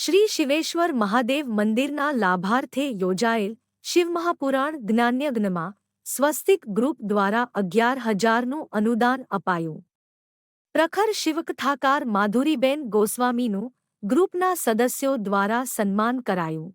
શ્રી શિવેશ્વર મહાદેવ મંદિરના લાભાર્થે યોજાયેલ શિવમહાપુરાણ જ્ઞાનયજ્ઞમાં સ્વસ્તિક ગ્રુપ દ્વારા 11,000નું અનુદાન અપાયું. પ્રખર શિવકથાકાર માધુરીબેન ગોસ્વામીનું ગ્રુપના સદસ્યો દ્વારા સન્માન કરાયું.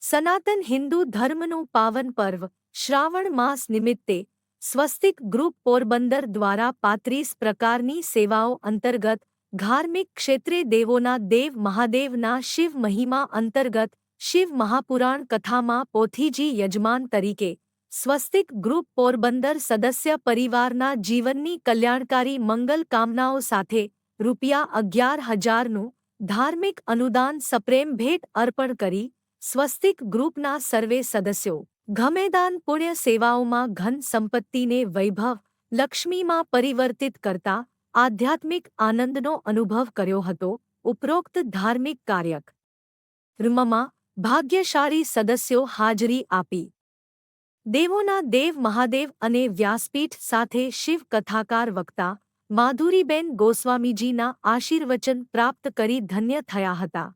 સનાતન હિન્દુ ધર્મનું પાવન પર્વ શ્રાવણ માસ નિમિત્તે સ્વસ્તિક ગ્રુપ પોરબંદર દ્વારા 35 પ્રકારની સેવાઓ અંતર્ગત ધાર્મિક ક્ષેત્રે દેવોના દેવ મહાદેવના શિવ મહિમા અંતર્ગત શિવ મહાપુરાણ કથામાં પોથીજી યજમાન તરીકે સ્વસ્તિક ગ્રુપ પોરબંદર સદસ્ય પરિવારના જીવનની કલ્યાણકારી મંગલ કામનાઓ સાથે રૂ11,000નું ધાર્મિક અનુદાન સપ્રેમ ભેટ અર્પણ કરી સ્વસ્તિક ગ્રુપના સર્વે સદસ્યો ગમેદાન પુણ્ય સેવાઓમાં ધન સંપત્તિને વૈભવ લક્ષ્મીમાં પરિવર્તિત કરતા આધ્યાત્મિક આનંદનો અનુભવ કર્યો હતો. ઉપરોક્ત ધાર્મિક કાર્યક્રમમાં ભાગ્યશાળી સદસ્યો હાજરી આપી. દેવોના દેવ મહાદેવ અને વ્યાસપીઠ સાથે શિવ કથાકાર વક્તા માધુરીબેન ગોસ્વામીજીના આશીર્વચન પ્રાપ્ત કરી ધન્ય થયા હતા.